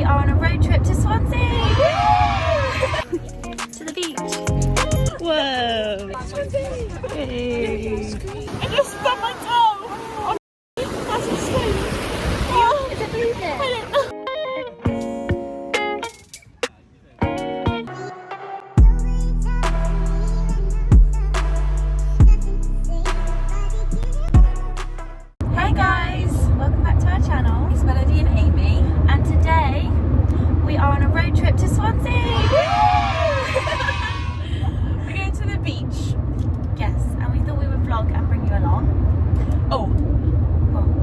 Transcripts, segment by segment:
are on a road trip to Swansea! To the beach. Whoa! Hey. I just stubbed my toe! Oh, that's insane! Oh, Is it bleeding? I don't know. Hey guys! Welcome back to our channel. It's Melody and Amy. And today we are on a road trip to Swansea! We're going to the beach. Yes, and we thought we would vlog and bring you along. Oh,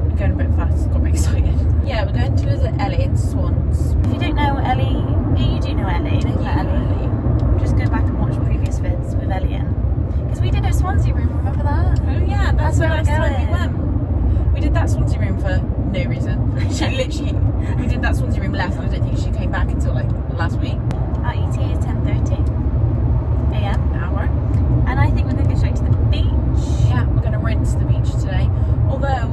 we're going a bit fast, got me excited. Yeah, we're going to visit Ellie in Swans. If you don't know Ellie, you do know Ellie. They've met Ellie. Just go back and watch previous vids with Ellie in. Because we did her Swansea room, remember that? Oh yeah, that's the where last we're time we going. went. We did that Swansea room for no reason. She literally, we did that Swansea room left and I don't think she came back until like last week. Our ETA is 10:30 AM. An hour. And I think we're going to go straight to the beach. Yeah, we're going to rinse the beach today. Although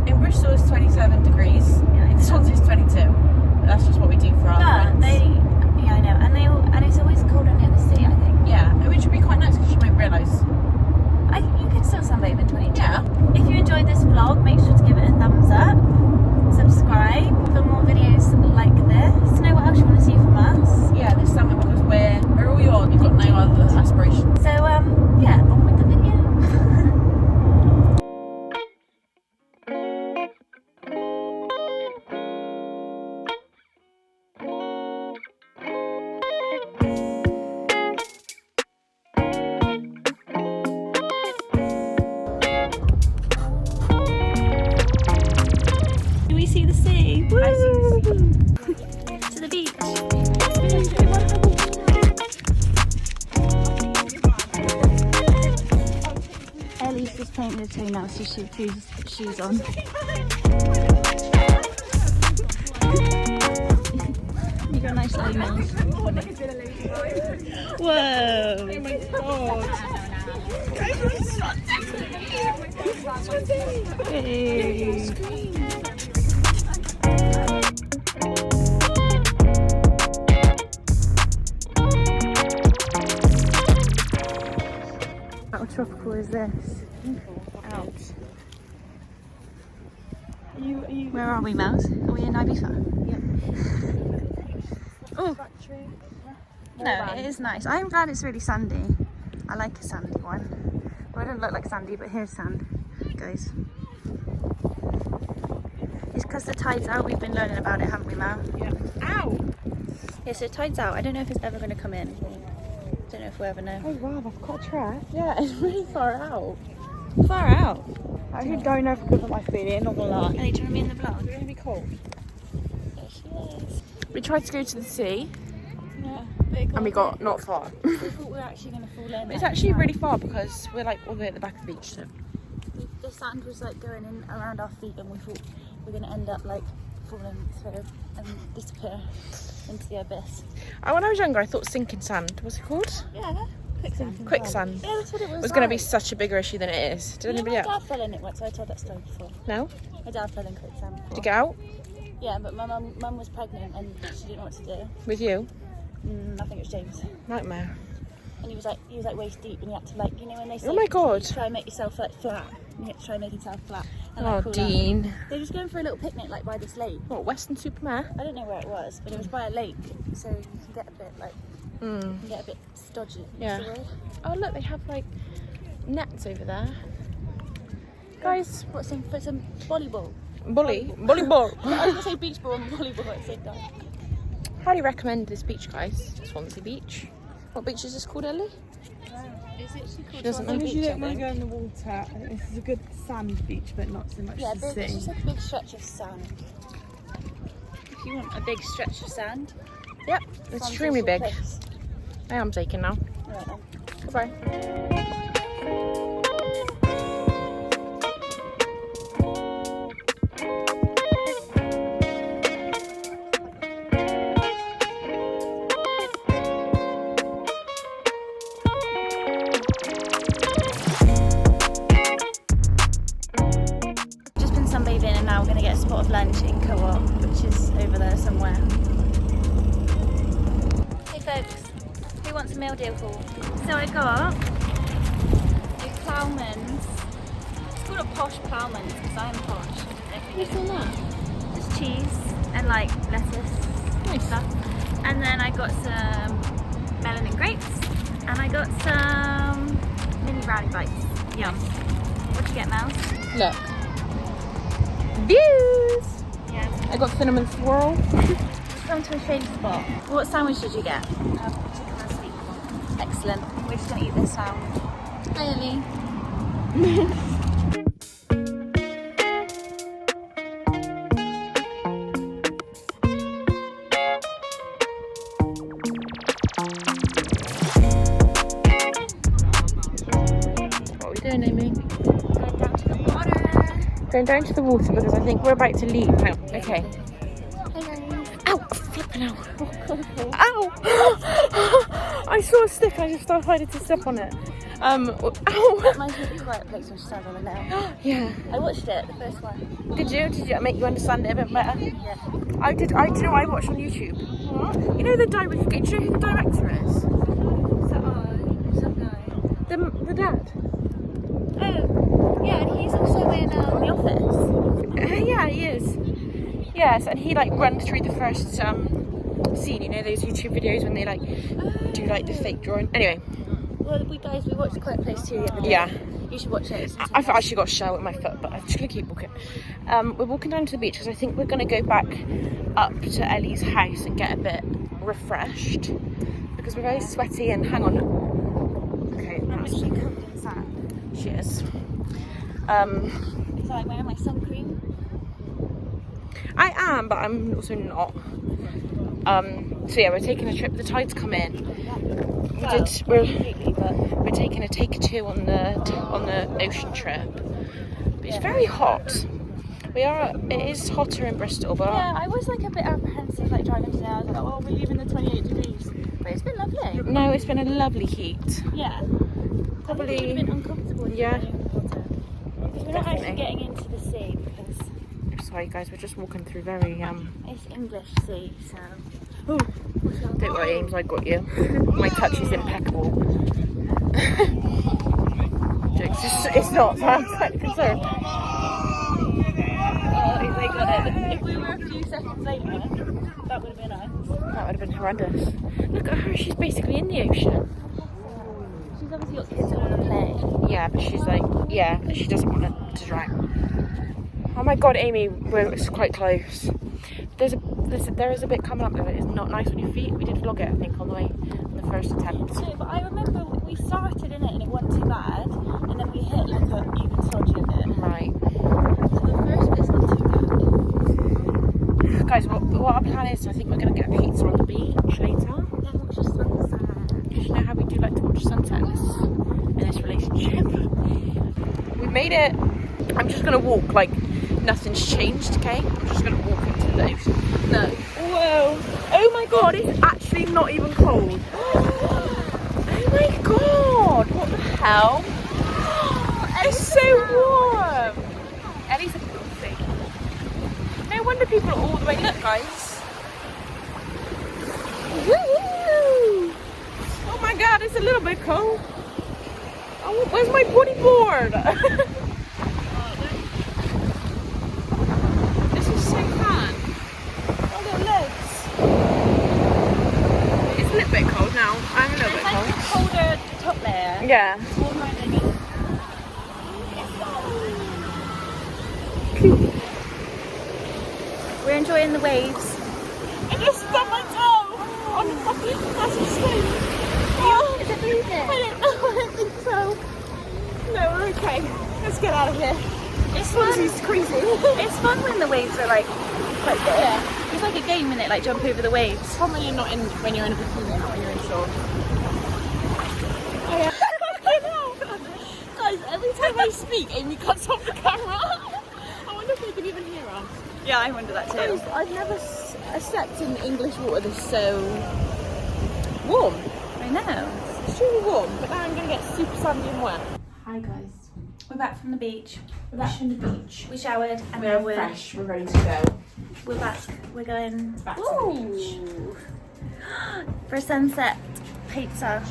in Bristol it's 27 degrees, in Swansea it's 22. But that's just what we do for our But friends. yeah, I know, and it's always colder near the sea, I think. Yeah, which would be quite nice because you might realise. I think you could still sunbathe in 22. Yeah. If you enjoyed this vlog, make sure to give it a thumbs up, subscribe for more videos like this. Know what else you want to see from us. Yeah, this summer because we're all yours. We've got no other aspirations. So yeah, on with the video. Do we see the sea? Woo! I see the To the beach. Ellie's just painting her toenails so she puts shoes on. You got nice little nails. Whoa! Oh my god. Hey. How tropical is this? Ouch. Where are we, Mouse? Are we in Ibiza? Yep. Oh. No, it is nice. I'm glad it's really sandy. I like a sandy one. Well, it doesn't look like sandy, but here's sand, guys. It's because the tide's out. We've been learning about it, haven't we, Mal? Yeah. Ow! Yeah, so tide's out. I don't know if it's ever going to come in. Don't know if we'll ever know. Oh wow, I've got a track. Yeah, it's really far out. Far out. I actually don't know if I could put my feet in, not gonna lie. Are you trying to be in the vlog? It's gonna be cold. There she is. We tried to go to the sea Yeah. and we got not far. We thought we were actually going to fall in. It's actually really far because we're like all the way at the back of the beach. So. The sand was like going in around our feet, and we thought we were going to end up like falling through and disappear into the abyss. When I was younger, I thought sinking sand. What's it called? Yeah, quicksand. Quicksand. Yeah, that's what it was. It was going to be such a bigger issue than it is. Did anybody my else? dad fell in it once. I told that story before. No? My dad fell in quicksand before. Did you get out Yeah, but my mum was pregnant and she didn't know what to do. with you? I think it was James. Nightmare. And he was like waist deep, and you had to like, you know when they say Oh my God. try and make yourself like flat. You had to try and make yourself flat. And, Oh, like, crawl out. Dean. They were just going for a little picnic like by this lake. What, Weston-super-Mare? I don't know where it was, but it was by a lake, so you can get a bit like you can get a bit stodgy. Yeah. What's the word? Oh look, they have like nets over there. Guys, What's some for some volleyball? volleyball. I was gonna say beach ball and volleyball at the same time. Highly recommend this beach, guys. Swansea Beach. What beach is this called, Ellie? Is it she called doesn't Swansea know. Beach, You I don't want to think? go in the water. This is a good sand beach, but not so much Yeah, the big, it's sea. just like a big stretch of sand. If you want a big stretch of sand, Yep, it's Swansea extremely is your big. place. I am taken now. Alright then. Goodbye. Just been sunbathing and now we're going to get a spot of lunch in Co-op, which is over there somewhere. a meal deal haul. So I got a Ploughman's. It's called a posh Ploughman's because I'm posh. What's on that? Just cheese and like lettuce and stuff. And then I got some melon and grapes. And I got some mini brownie bites. Yum. What'd you get, Mel? Look. Views! Yeah. I got cinnamon swirl. Come to a shady spot. What sandwich did you get? Chicken and sweet corn. Excellent. We're just gonna eat this now. Hi, Ellie. What are we doing, Amy? Going down to the water. Going down to the water because I think we're about to leave now. Okay. Hi, guys. Ow! Flipping out. Ow! I saw a stick, I just decided to step on it. Ow! That reminds me of the Quiet Place when she started on it now. Yeah. I watched it, the first one. Did you? Did it make you understand it a bit better? Yeah. I did. Do you know what I watched on YouTube? What? You know the director. Do you know who the director is? Some guy. The dad. Oh, yeah, and he's also in The Office. Yeah, he is. Yes, and he like runs through the first scene. You know those YouTube videos when they like do like the fake drawing. Anyway. Well, we watched Quiet Place 2 the other day. Yeah. You should watch it. I've actually got a shell in my foot, but I'm just gonna keep walking. We're walking down to the beach because I think we're gonna go back up to Ellie's house and get a bit refreshed because we're very sweaty. And hang on. Okay, that's She covered in sand. she is. So I'm wearing my sun cream. I am, but I'm also not. So yeah, we're taking a trip. The tide's come in. We're taking a take two on the ocean trip. But it's very hot. It is hotter in Bristol, but Yeah, I was like a bit apprehensive like driving today. I was like, oh, we're leaving the 28 degrees. But it's been lovely. no, it's been a lovely heat. Yeah. Probably. I think it would have been uncomfortable if Yeah. we were in the water. Because we're not actually Definitely. getting into the sea because Sorry guys, we're just walking through very it's English sea, so. Don't worry, Ames, I got you. My touch is impeccable. Jokes, it's not, so I'm slightly concerned. Oh, they got it. If we were a few seconds later, that would have been us. That would have been horrendous. Look at her, she's basically in the ocean. She's obviously got kids that want to play. Yeah, but she's like, yeah, she doesn't want to drown. Oh my god, Amy, it's quite close. There is a bit coming up though. It is not nice on your feet. We did vlog it, I think, on the first attempt. No, but I remember we started in it and it wasn't too bad, and then we hit like a even slodgier bit. Right. So the first bit's not too bad. Guys, what our plan is, I think we're going to get a pizza on the beach later. Then watch the sunset. Because you know how we do like to watch sunset in this relationship. We made it. I'm just going to walk like nothing's changed, okay? I'm just going to walk into the ocean. No. Whoa. Oh my god, it's actually not even cold. Oh my god. What the hell? It's so warm. Ellie's a pussy. No wonder people are all the way up, guys. Woo! Oh my god, it's a little bit cold. Oh, where's my bodyboard? This is so fun. Oh, little legs. It's a little bit cold now. I'm a little bit It's like cold. a colder top layer. Yeah. Warmer underneath. We're enjoying the waves. I just stubbed my toe on the fucking massive stone. Oh, Is it bleeding? I don't know. I don't think so. No, we're okay. Let's get out of here. It's fun. Swansea's crazy. It's fun when the waves are like quite big. Yeah. It's like a game, isn't it? Like jump over the waves. Fun when you're not in, when you're in a bikini, not when you're in short. Oh yeah. Guys, every time I speak, Amy cuts off the camera. I wonder if they can even hear us. Yeah, I wonder that too. Guys, I've never stepped in English water that's so warm. I know. It's truly warm, but now I'm going to get super sandy and wet. Hi guys. We're back from the beach. We're back from the beach. We showered and We're now fresh. We're ready to go. we're back. We're going Back to the beach. for a sunset. pizza.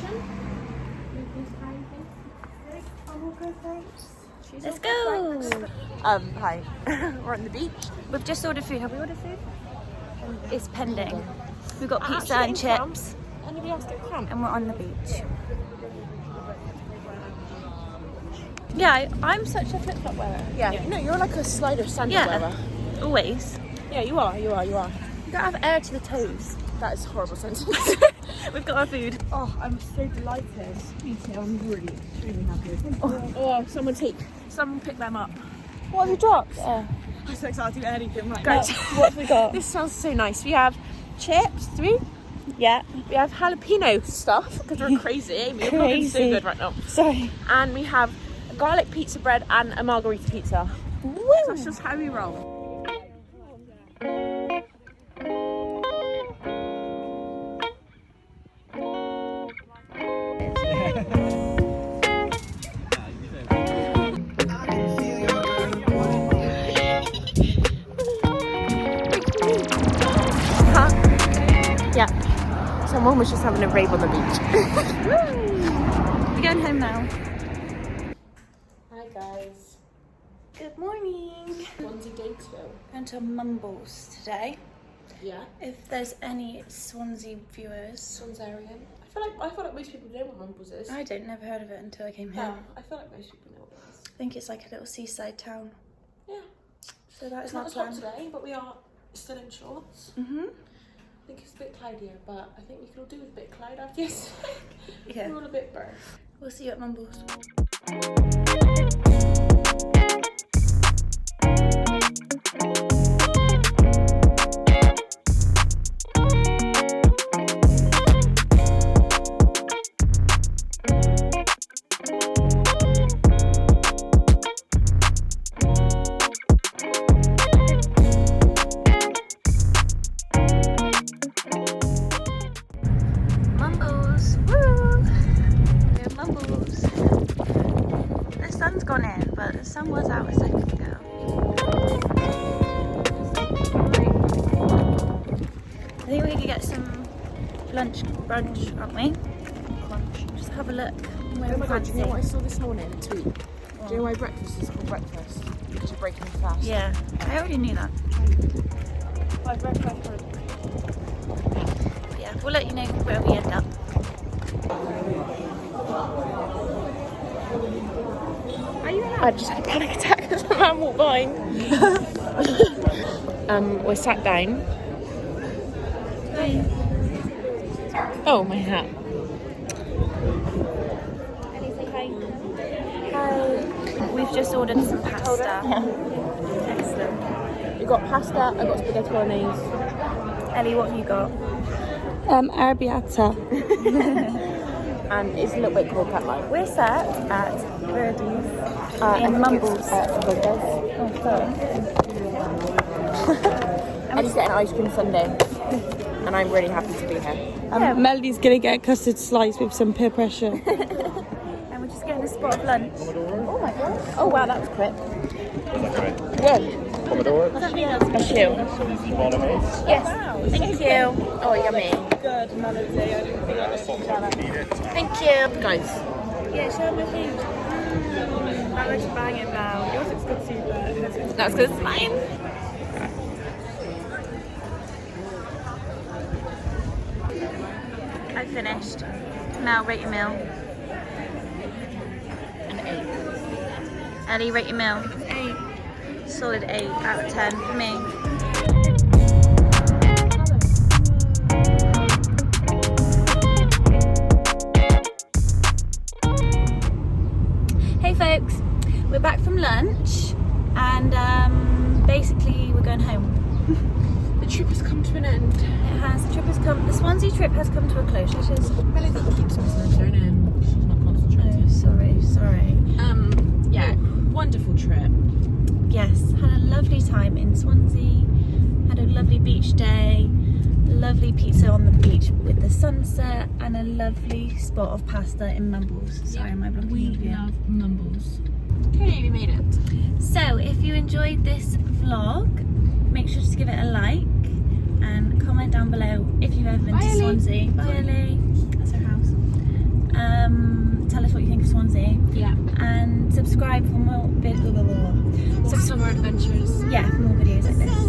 Let's go. Hi. We're on the beach. We've just ordered food. Have we ordered food? It's pending. We've got pizza Actually, and chips, Anybody else get cramp? and we're on the beach. Yeah, I'm such a flip-flop wearer. Yeah. No, you're like a slider sandal Yeah, wearer. always. Yeah, you are. You gotta have air to the toes. That is a horrible sentence. We've got our food. Oh, I'm so delighted. Me too. I'm really, extremely happy. Oh, someone pick them up. What have you dropped? I'm so excited to do anything right Guys, now. what have we got? This smells so nice. We have chips, do we? Yeah. We have jalapeno stuff because we're crazy. Amy, you're looking so good right now. Sorry. And we have a garlic pizza bread and a margarita pizza. Woo. That's just how we roll. Yeah. Someone was just having a rave on the beach. We're going home now. Hi guys. Good morning. Swansea day 2. Going to Mumbles today. Yeah. If there's any Swansea viewers. Swansarian. I feel like most people know what Mumbles is. I don't, never heard of it until I came here. Yeah, I feel like most people know what it is. I think it's like a little seaside town. Yeah. So that It's is not our as hot plan. today, but we are still in shorts. Mhm. I think it's a bit cloudier, but I think we could all do with a bit of cloud after yesterday. Yeah. We're all a bit burnt. We'll see you at Mumbles. Mumbles, woo! We're at Mumbles. The sun's gone in, but the sun was out a second ago. I think we could get some brunch, aren't we? Just have a look. Oh my god, do you know what I saw this morning? A tweet. Do you know why breakfast is called breakfast? Because you're breaking fast. Yeah, I already knew that. Yeah, we'll let you know where we end up. I just had a panic attack as a man walked by. We're sat down. Hi. Oh, my hat. Hi. We've just ordered some pasta. Excellent. We got pasta, I got spaghetti bolognese. Ellie, what have you got? Arrabbiata. And it's a little bit cold cut like. We're sat at Birdie's in Mumbles. Oh, sorry. And he's getting ice cream sundae. And I'm really happy to be here. Melody's gonna get a custard slice with some peer pressure. And we're just getting a spot of lunch. Oh my god. Oh wow, that was quick. Good. Pomodoro. Bless you. Yes. Thank you. Oh, yummy. Good, Melody. I didn't think I was Thank you. Guys, Yeah, show my food. That looks banging now. Yours looks good too, but that's because it's mine. I finished. Now rate your meal. An 8. Ellie, rate your meal. 8. Solid 8 out of 10 for me. Hey folks, we're back from lunch and basically we're going home. The trip has come to an end. It has, the trip has come, the Swansea trip has come to a close, which is... Melody keeps concentrating in. She's not concentrating. Oh, sorry. Yeah, wonderful trip. Yes, had a lovely time in Swansea, had a lovely beach day, lovely pizza on the beach with the sunset, and a lovely spot of pasta in Mumbles. Sorry, am I blocking We your view? love Mumbles. Okay, we made it. So, if you enjoyed this vlog, make sure to give it a like and comment down below if you've ever been to Ellie. Swansea. Bye, Ellie. That's her house. Tell us what you think of Swansea. Yeah. And subscribe for more Some summer adventures. yeah, for more videos like this.